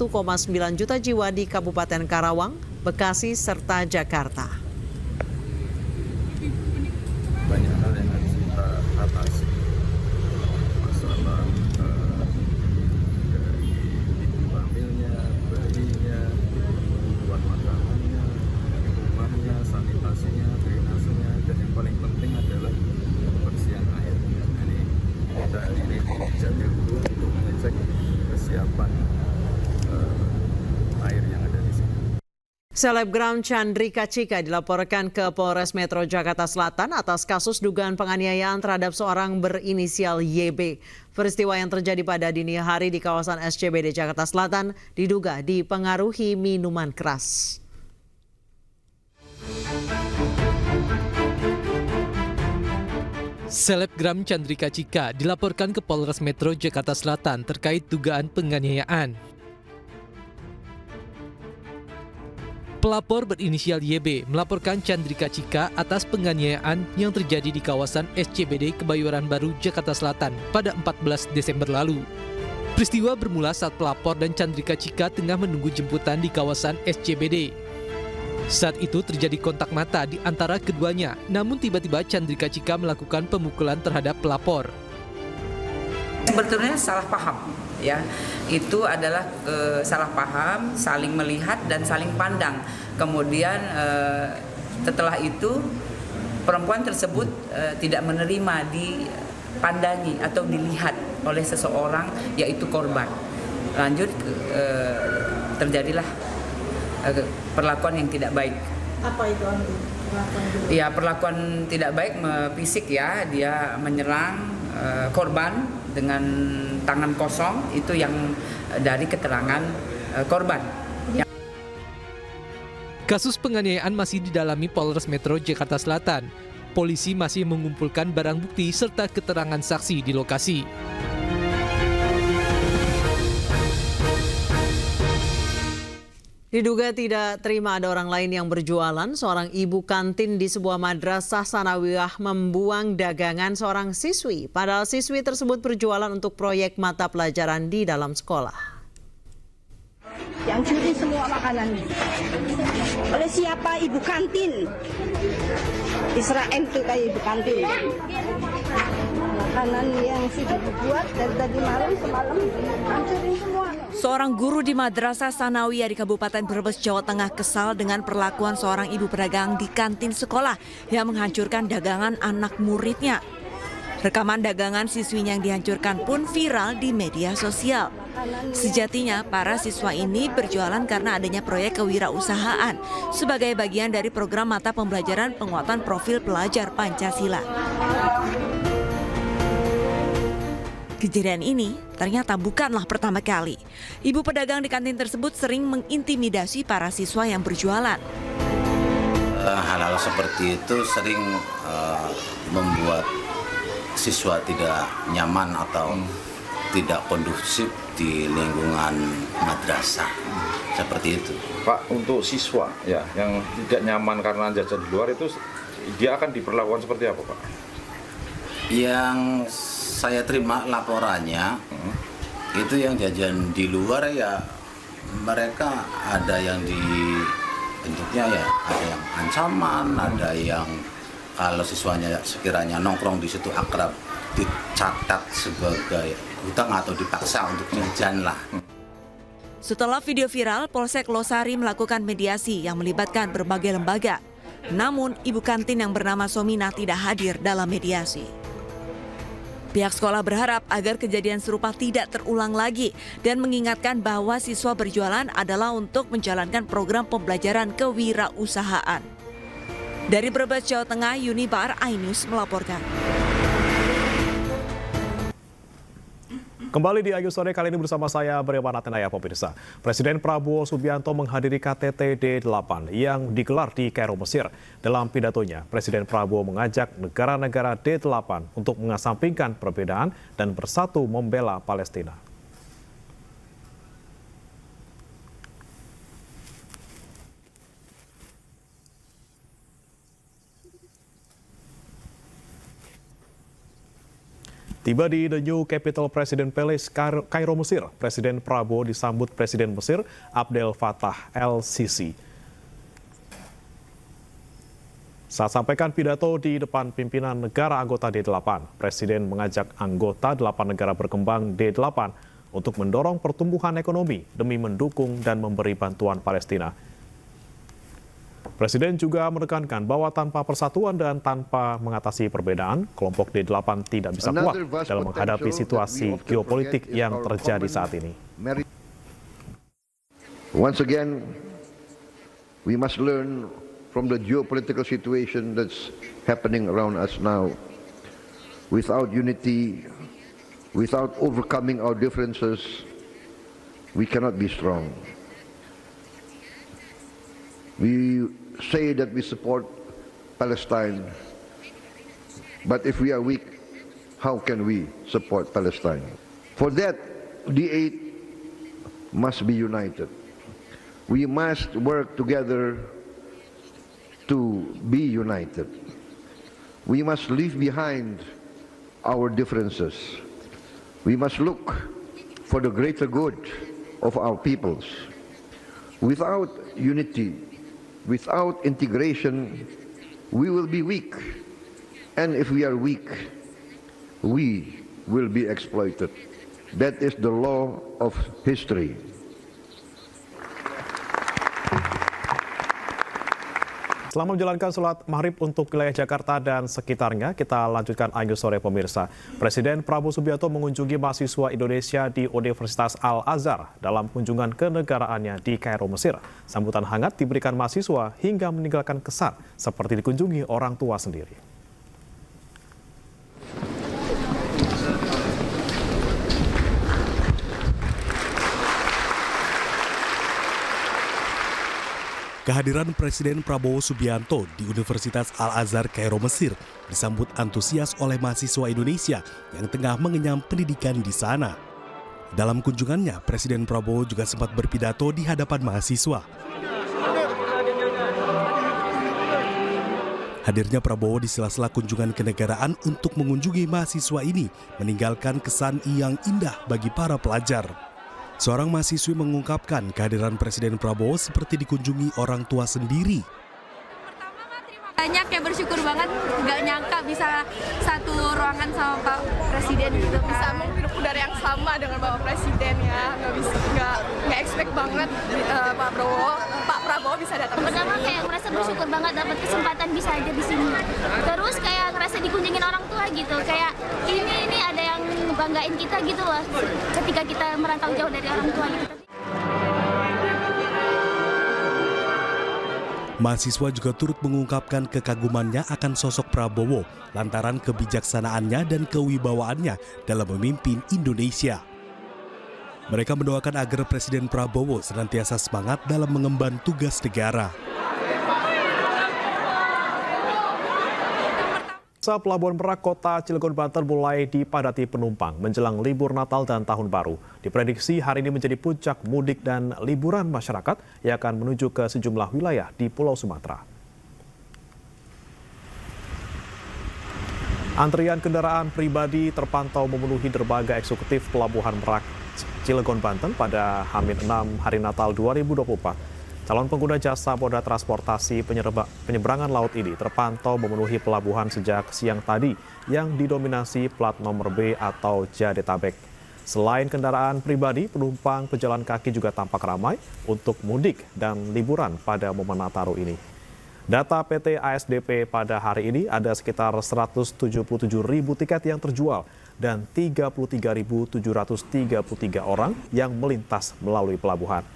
juta jiwa di Kabupaten Karawang, Bekasi, serta Jakarta. Banyak hal yang harus kita atasi, masalah dari ibu hamilnya, bayinya, kebutuhan makanannya, rumahnya, sanitasinya, drainasenya, dan yang paling penting adalah kebersihan air. Jadi kita ini jadi dulu untuk mengecek kesiapan air yang ada di sini. Selebgram Chandrika Cika dilaporkan ke Polres Metro Jakarta Selatan atas kasus dugaan penganiayaan terhadap seorang berinisial YB. Peristiwa yang terjadi pada dini hari di kawasan SCBD Jakarta Selatan diduga dipengaruhi minuman keras. Selebgram Chandrika Cika dilaporkan ke Polres Metro Jakarta Selatan terkait dugaan penganiayaan. Pelapor berinisial YB melaporkan Chandrika Cika atas penganiayaan yang terjadi di kawasan SCBD Kebayoran Baru, Jakarta Selatan pada 14 Desember lalu. Peristiwa bermula saat pelapor dan Chandrika Cika tengah menunggu jemputan di kawasan SCBD. Saat itu terjadi kontak mata di antara keduanya, namun tiba-tiba Chandrika Cika melakukan pemukulan terhadap pelapor. Sebetulnya salah paham, ya. Itu adalah salah paham, saling melihat dan saling pandang. Kemudian setelah itu perempuan tersebut tidak menerima dipandangi atau dilihat oleh seseorang, yaitu korban. Lanjut terjadilah perlakuan yang tidak baik. Apa itu Andi? Ya, perlakuan tidak baik fisik, ya. Dia menyerang korban dengan tangan kosong, itu yang dari keterangan korban. Kasus penganiayaan masih didalami Polres Metro Jakarta Selatan. Polisi masih mengumpulkan barang bukti serta keterangan saksi di lokasi. Diduga tidak terima ada orang lain yang berjualan, seorang ibu kantin di sebuah madrasah sanawiyah membuang dagangan seorang siswi. Padahal siswi tersebut berjualan untuk proyek mata pelajaran di dalam sekolah. Yang curi semua makanan. Oleh siapa? Ibu kantin. Israel itu kayak ibu kantin. Makanan yang sudah dibuat dari tadi malam semalam hancurin semua. Seorang guru di Madrasah Sanawiyah di Kabupaten Brebes, Jawa Tengah kesal dengan perlakuan seorang ibu pedagang di kantin sekolah yang menghancurkan dagangan anak muridnya. Rekaman dagangan siswinya yang dihancurkan pun viral di media sosial. Sejatinya, para siswa ini berjualan karena adanya proyek kewirausahaan sebagai bagian dari program mata pembelajaran penguatan profil pelajar Pancasila. Kejadian ini ternyata bukanlah pertama kali. Ibu pedagang di kantin tersebut sering mengintimidasi para siswa yang berjualan. Hal-hal seperti itu sering membuat siswa tidak nyaman atau tidak kondusif di lingkungan madrasah. Seperti itu. Pak, untuk siswa ya yang tidak nyaman karena jajan di luar itu dia akan diperlakukan seperti apa, Pak? Yang saya terima laporannya itu yang jajan di luar ya mereka ada yang bentuknya ya ada yang ancaman, ada yang kalau siswanya sekiranya nongkrong di situ akrab dicatat sebagai hutang atau dipaksa untuk jajan lah. Setelah video viral, Polsek Losari melakukan mediasi yang melibatkan berbagai lembaga. Namun, ibu kantin yang bernama Somina tidak hadir dalam mediasi. Pihak sekolah berharap agar kejadian serupa tidak terulang lagi dan mengingatkan bahwa siswa berjualan adalah untuk menjalankan program pembelajaran kewirausahaan. Dari Brebes, Jawa Tengah, Unibar iNews melaporkan. Kembali di Ayu Sore kali ini bersama saya Breman Atenaya pemirsa. Presiden Prabowo Subianto menghadiri KTT D8 yang digelar di Kairo, Mesir. Dalam pidatonya, Presiden Prabowo mengajak negara-negara D8 untuk mengesampingkan perbedaan dan bersatu membela Palestina. Tiba di The New Capital President Palace, Kairo, Mesir, Presiden Prabowo disambut Presiden Mesir Abdel Fattah el-Sisi. Saat sampaikan pidato di depan pimpinan negara anggota D8, Presiden mengajak anggota 8 negara berkembang D8 untuk mendorong pertumbuhan ekonomi demi mendukung dan memberi bantuan Palestina. Presiden juga menekankan bahwa tanpa persatuan dan tanpa mengatasi perbedaan, kelompok D8 tidak bisa kuat dalam menghadapi situasi geopolitik yang terjadi saat ini. Once again, we must learn from the geopolitical situation that's happening around us now. Without unity, without overcoming our differences, we cannot be strong. We say that we support Palestine, but if we are weak, how can we support Palestine? For that, D8 must be united. We must work together to be united. We must leave behind our differences. We must look for the greater good of our peoples. Without unity, without integration, we will be weak. And if we are weak, we will be exploited. That is the law of history. Selama menjalankan sholat maghrib untuk wilayah Jakarta dan sekitarnya, kita lanjutkan Ayu Sore pemirsa. Presiden Prabowo Subianto mengunjungi mahasiswa Indonesia di Universitas Al-Azhar dalam kunjungan kenegaraannya di Kairo, Mesir. Sambutan hangat diberikan mahasiswa hingga meninggalkan kesan seperti dikunjungi orang tua sendiri. Kehadiran Presiden Prabowo Subianto di Universitas Al-Azhar Kairo, Mesir disambut antusias oleh mahasiswa Indonesia yang tengah mengenyam pendidikan di sana. Dalam kunjungannya, Presiden Prabowo juga sempat berpidato di hadapan mahasiswa. Hadirnya Prabowo di sela-sela kunjungan kenegaraan untuk mengunjungi mahasiswa ini meninggalkan kesan yang indah bagi para pelajar. Seorang mahasiswi mengungkapkan kehadiran Presiden Prabowo seperti dikunjungi orang tua sendiri. Banyak ya, bersyukur banget, nggak nyangka bisa satu ruangan sama Pak Presiden gitu. Bisa menghirup udara yang sama dengan Bapak Presiden ya, nggak expect banget Pak Prabowo bisa datang. Pertama kayak merasa bersyukur banget dapat kesempatan bisa aja di sini. Terus kayak ngerasa dikunjungin orang tua gitu, kayak ini ada yang ngebanggain kita gitu loh, ketika kita merantau jauh dari orang tua gitu. Mahasiswa juga turut mengungkapkan kekagumannya akan sosok Prabowo lantaran kebijaksanaannya dan kewibawaannya dalam memimpin Indonesia. Mereka mendoakan agar Presiden Prabowo senantiasa semangat dalam mengemban tugas negara. Pelabuhan Merak Kota Cilegon, Banten mulai dipadati penumpang menjelang libur Natal dan Tahun Baru. Diprediksi hari ini menjadi puncak mudik dan liburan masyarakat yang akan menuju ke sejumlah wilayah di Pulau Sumatera. Antrian kendaraan pribadi terpantau memenuhi dermaga eksekutif Pelabuhan Merak Cilegon, Banten pada H-6 Hari Natal 2024. Calon pengguna jasa moda transportasi penyeberangan laut ini terpantau memenuhi pelabuhan sejak siang tadi yang didominasi plat nomor B atau Jadetabek. Selain kendaraan pribadi, penumpang pejalan kaki juga tampak ramai untuk mudik dan liburan pada momen Nataru ini. Data PT ASDP pada hari ini ada sekitar 177.000 tiket yang terjual dan 33.733 orang yang melintas melalui pelabuhan.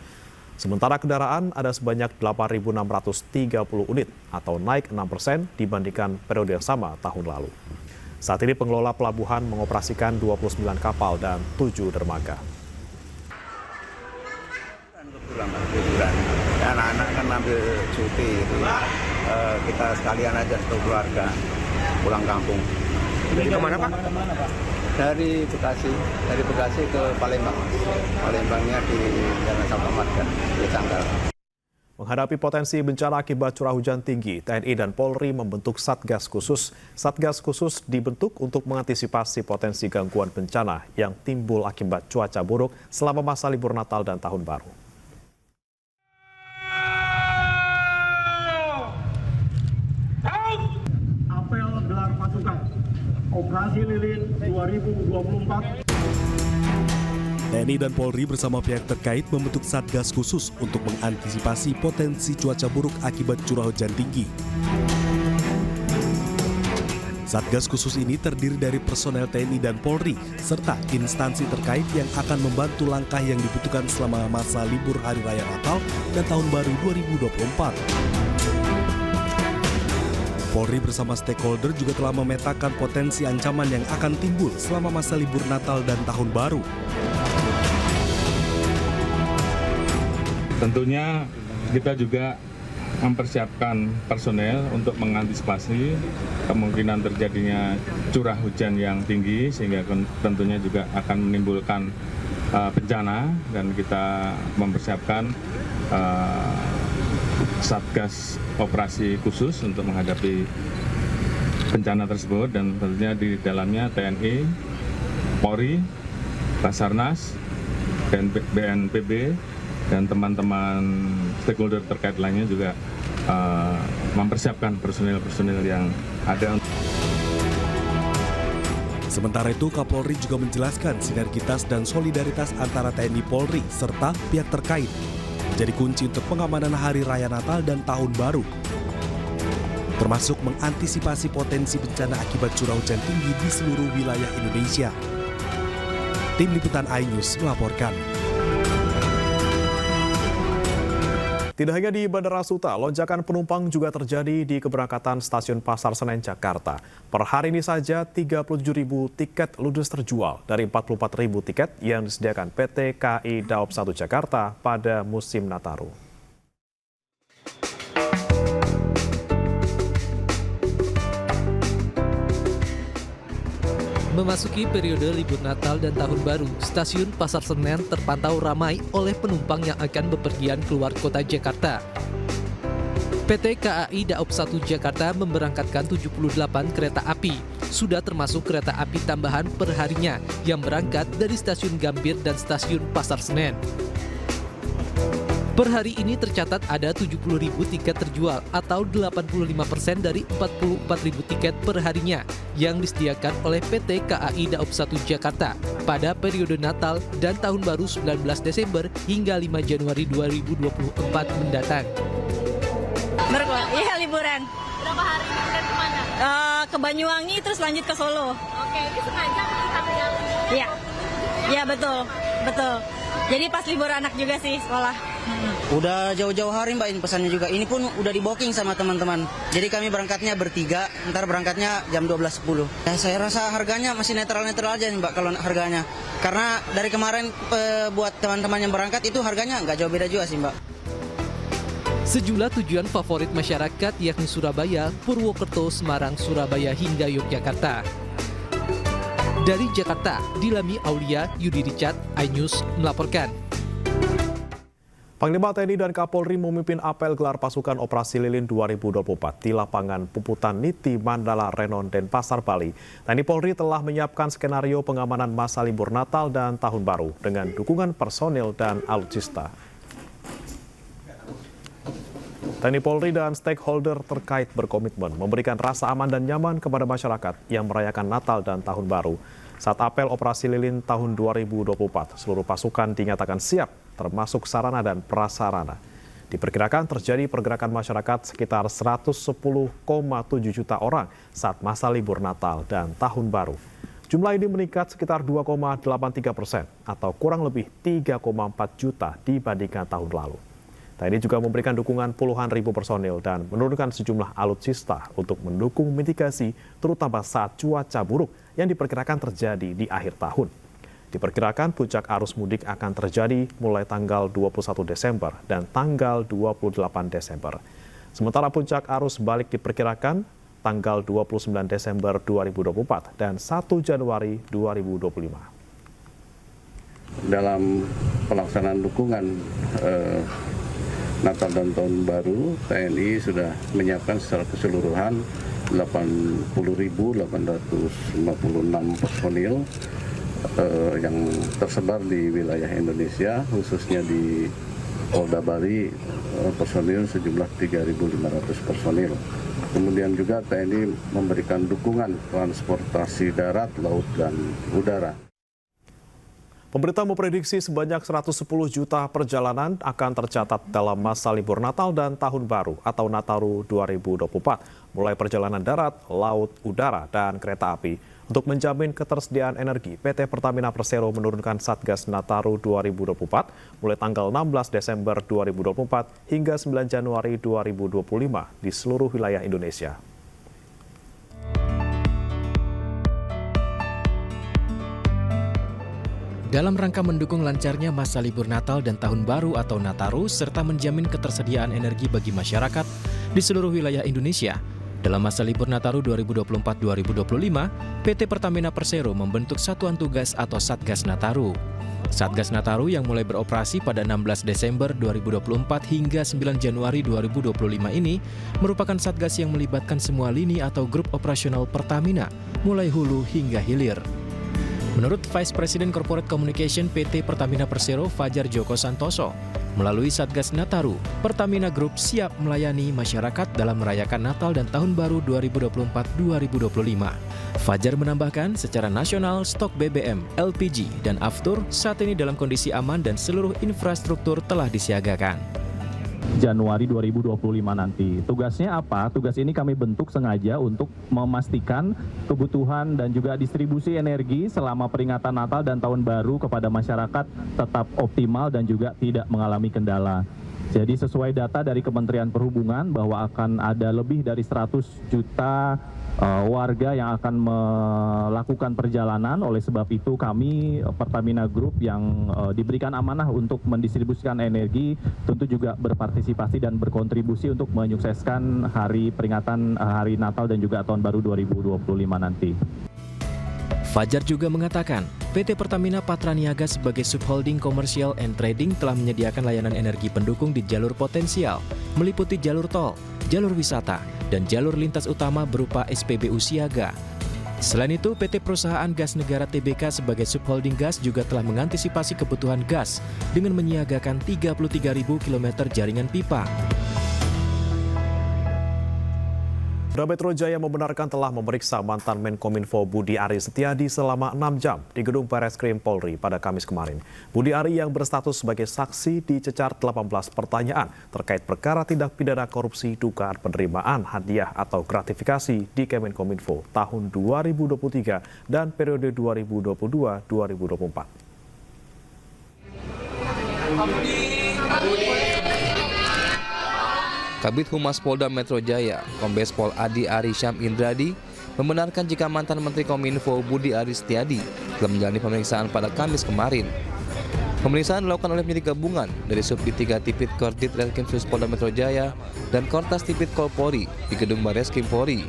Sementara kendaraan ada sebanyak 8.630 unit atau naik 6% dibandingkan periode yang sama tahun lalu. Saat ini pengelola pelabuhan mengoperasikan 29 kapal dan 7 dermaga. Anak-anak kan ambil cuti itu, kita sekalian aja untuk keluarga pulang kampung. Dari mana Pak? Dari Bekasi ke Palembang. Palembangnya di Jalan Sabta Marga, di Canggal. Menghadapi potensi bencana akibat curah hujan tinggi, TNI dan Polri membentuk Satgas Khusus. Satgas Khusus dibentuk untuk mengantisipasi potensi gangguan bencana yang timbul akibat cuaca buruk selama masa libur Natal dan Tahun Baru. Apel gelar pasukan Operasi Lilin 2024. TNI dan Polri bersama pihak terkait membentuk Satgas Khusus untuk mengantisipasi potensi cuaca buruk akibat curah hujan tinggi. Satgas Khusus ini terdiri dari personel TNI dan Polri, serta instansi terkait yang akan membantu langkah yang dibutuhkan selama masa libur Hari Raya Natal dan Tahun Baru 2024. Polri bersama stakeholder juga telah memetakan potensi ancaman yang akan timbul selama masa libur Natal dan Tahun Baru. Tentunya kita juga mempersiapkan personel untuk mengantisipasi kemungkinan terjadinya curah hujan yang tinggi sehingga tentunya juga akan menimbulkan bencana, dan kita mempersiapkan Satgas operasi khusus untuk menghadapi bencana tersebut, dan tentunya di dalamnya TNI, Polri, Basarnas, BNPB, dan teman-teman stakeholder terkait lainnya juga mempersiapkan personil-personil yang ada. Sementara itu, Kapolri juga menjelaskan sinergitas dan solidaritas antara TNI Polri serta pihak terkait menjadi kunci untuk pengamanan Hari Raya Natal dan Tahun Baru, termasuk mengantisipasi potensi bencana akibat curah hujan tinggi di seluruh wilayah Indonesia. Tim Liputan iNews melaporkan. Tidak hanya di Bandara Suta, lonjakan penumpang juga terjadi di keberangkatan Stasiun Pasar Senen, Jakarta. Per hari ini saja 37.000 tiket ludes terjual dari 44.000 tiket yang disediakan PT KAI Daob 1 Jakarta pada musim Nataru. Memasuki periode libur Natal dan Tahun Baru, Stasiun Pasar Senen terpantau ramai oleh penumpang yang akan bepergian keluar kota Jakarta. PT KAI Daob 1 Jakarta memberangkatkan 78 kereta api, sudah termasuk kereta api tambahan per harinya yang berangkat dari Stasiun Gambir dan Stasiun Pasar Senen. Per hari ini tercatat ada 70.000 tiket terjual atau 85% dari 44.000 tiket per harinya yang disediakan oleh PT KAI Daob 1 Jakarta pada periode Natal dan Tahun Baru 19 Desember hingga 5 Januari 2024 mendatang. Iya, liburan. Berapa hari liburan kemana? Ke Banyuwangi terus lanjut ke Solo. Oke, ini sengaja sampai dalam. Iya. Iya, betul. Jadi pas libur anak juga sih sekolah. Udah jauh-jauh hari Mbak, ini pesannya juga. Ini pun udah di booking sama teman-teman. Jadi kami berangkatnya bertiga, ntar berangkatnya jam 12.10. Saya rasa harganya masih netral-netral aja nih Mbak kalau harganya. Karena dari kemarin buat teman-teman yang berangkat itu harganya nggak jauh beda juga sih Mbak. Sejumlah tujuan favorit masyarakat yakni Surabaya, Purwokerto, Semarang, Surabaya hingga Yogyakarta. Dari Jakarta, Dilami Aulia, Yudi Richard, iNews melaporkan. Panglima TNI dan Kapolri memimpin apel gelar pasukan Operasi Lilin 2024 di lapangan Puputan Niti, Mandala, Renon, Denpasar, Bali. TNI Polri telah menyiapkan skenario pengamanan masa libur Natal dan Tahun Baru dengan dukungan personil dan alutsista. TNI Polri dan stakeholder terkait berkomitmen memberikan rasa aman dan nyaman kepada masyarakat yang merayakan Natal dan Tahun Baru. Saat apel Operasi Lilin tahun 2024, seluruh pasukan dinyatakan siap, termasuk sarana dan prasarana. Diperkirakan terjadi pergerakan masyarakat sekitar 110,7 juta orang saat masa libur Natal dan Tahun Baru. Jumlah ini meningkat sekitar 2,83% atau kurang lebih 3,4 juta dibandingkan tahun lalu. TNI juga memberikan dukungan puluhan ribu personil dan menurunkan sejumlah alutsista untuk mendukung mitigasi terutama saat cuaca buruk yang diperkirakan terjadi di akhir tahun. Diperkirakan puncak arus mudik akan terjadi mulai tanggal 21 Desember dan tanggal 28 Desember. Sementara puncak arus balik diperkirakan tanggal 29 Desember 2024 dan 1 Januari 2025. Dalam pelaksanaan dukungan Natal dan Tahun Baru, TNI sudah menyiapkan secara keseluruhan 80.856 personil yang tersebar di wilayah Indonesia, khususnya di Polda Bali, personil sejumlah 3.500 personil. Kemudian juga TNI memberikan dukungan transportasi darat, laut, dan udara. Pemerintah memprediksi sebanyak 110 juta perjalanan akan tercatat dalam masa libur Natal dan Tahun Baru atau Nataru 2024, mulai perjalanan darat, laut, udara, dan kereta api. Untuk menjamin ketersediaan energi, PT Pertamina Persero menurunkan Satgas Nataru 2024 mulai tanggal 16 Desember 2024 hingga 9 Januari 2025 di seluruh wilayah Indonesia. Dalam rangka mendukung lancarnya masa libur Natal dan Tahun Baru atau Nataru, serta menjamin ketersediaan energi bagi masyarakat di seluruh wilayah Indonesia, Dalam masa libur Nataru 2024-2025, PT Pertamina Persero membentuk Satuan Tugas atau Satgas Nataru. Satgas Nataru yang mulai beroperasi pada 16 Desember 2024 hingga 9 Januari 2025 ini merupakan satgas yang melibatkan semua lini atau grup operasional Pertamina, mulai hulu hingga hilir. Menurut Vice President Corporate Communication PT Pertamina Persero Fajar Joko Santoso, melalui Satgas Nataru, Pertamina Group siap melayani masyarakat dalam merayakan Natal dan Tahun Baru 2024-2025. Fajar menambahkan, secara nasional stok BBM, LPG, dan aftur saat ini dalam kondisi aman dan seluruh infrastruktur telah disiagakan. Januari 2025 nanti. Tugasnya apa? Tugas ini kami bentuk sengaja untuk memastikan kebutuhan dan juga distribusi energi selama peringatan Natal dan Tahun Baru kepada masyarakat tetap optimal dan juga tidak mengalami kendala. Jadi sesuai data dari Kementerian Perhubungan bahwa akan ada lebih dari 100 juta warga yang akan melakukan perjalanan. Oleh sebab itu kami Pertamina Group yang diberikan amanah untuk mendistribusikan energi tentu juga berpartisipasi dan berkontribusi untuk menyukseskan peringatan hari Natal dan juga Tahun Baru 2025 nanti. Fajar juga mengatakan, PT Pertamina Patraniaga sebagai subholding Commercial and Trading telah menyediakan layanan energi pendukung di jalur potensial, meliputi jalur tol, jalur wisata, dan jalur lintas utama berupa SPBU Siaga. Selain itu, PT Perusahaan Gas Negara Tbk sebagai subholding gas juga telah mengantisipasi kebutuhan gas dengan menyiagakan 33.000 km jaringan pipa. Polda Metro Jaya membenarkan telah memeriksa mantan Menkominfo Budi Ari Setiadi selama 6 jam di Gedung Barreskrim Polri pada Kamis kemarin. Budi Ari yang berstatus sebagai saksi dicecar 18 pertanyaan terkait perkara tindak pidana korupsi dugaan penerimaan hadiah atau gratifikasi di Kemenkominfo tahun 2023 dan periode 2022-2024. Kabid Humas Polda Metro Jaya, Kombes Pol Adi Ari Syam Indradi, membenarkan jika mantan Menteri Kominfo Budi Ari Setiadi telah menjalani pemeriksaan pada Kamis kemarin. Pemeriksaan dilakukan oleh penyidik gabungan dari Subdit 3 Tipit Kordit Reskrimsus Polda Metro Jaya dan Kortas Tipit Kol Polri di Gedung Barreskrim Polri.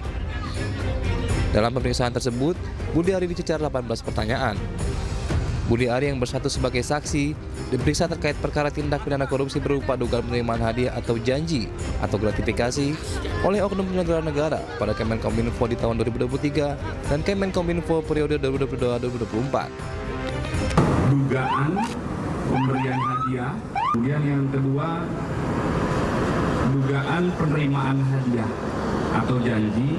Dalam pemeriksaan tersebut, Budi Ari dicecar 18 pertanyaan. Budi Ari yang berstatus sebagai saksi diperiksa terkait perkara tindak pidana korupsi berupa dugaan penerimaan hadiah atau janji atau gratifikasi oleh oknum penyelenggara negara pada Kemenkominfo di tahun 2023 dan Kemenkominfo periode 2022-2024. Dugaan pemberian hadiah, kemudian yang kedua dugaan penerimaan hadiah atau janji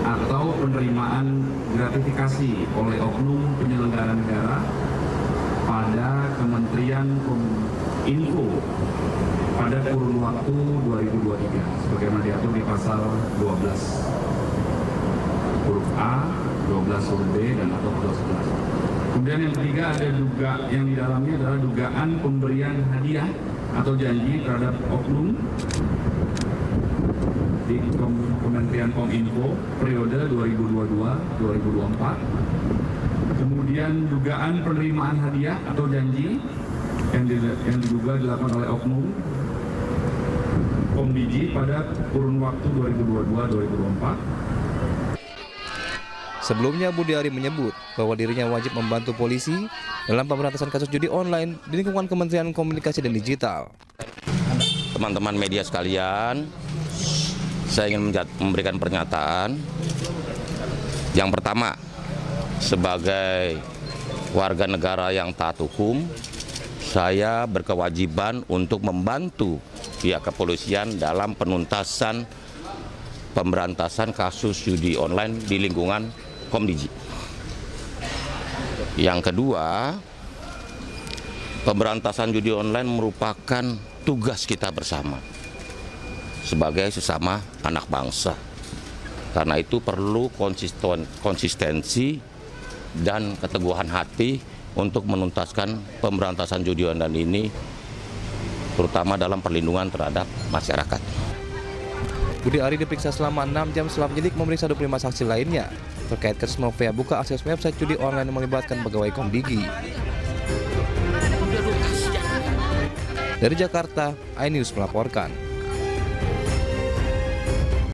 atau penerimaan gratifikasi oleh oknum penyelenggara negara pada Kementerian Kominfo pada kurun waktu 2023 sebagaimana diatur di pasal 12 huruf A, 12 huruf B dan atau 11. Kemudian yang ketiga ada yang di dalamnya adalah dugaan pemberian hadiah atau janji terhadap oknum di Kementerian Kominfo periode 2022-2024. Kemudian dugaan penerimaan hadiah atau janji yang diduga dilakukan oleh oknum Komdigi pada kurun waktu 2022-2024. Sebelumnya Budi Ari menyebut bahwa dirinya wajib membantu polisi dalam pemberantasan kasus judi online di lingkungan Kementerian Komunikasi dan Digital. Teman-teman media sekalian, saya ingin memberikan pernyataan. Yang pertama, sebagai warga negara yang taat hukum, saya berkewajiban untuk membantu pihak kepolisian dalam penuntasan pemberantasan kasus judi online di lingkungan Komdigi. Yang kedua, pemberantasan judi online merupakan tugas kita bersama sebagai sesama anak bangsa. Karena itu perlu konsistensi dan keteguhan hati untuk menuntaskan pemberantasan judi online ini, terutama dalam perlindungan terhadap masyarakat. Budi Ari diperiksa selama 6 jam setelah penyidik memeriksa 25 saksi lainnya terkait kasus mafia buka akses website judi online yang melibatkan pegawai Komdigi. Dari Jakarta, iNews melaporkan.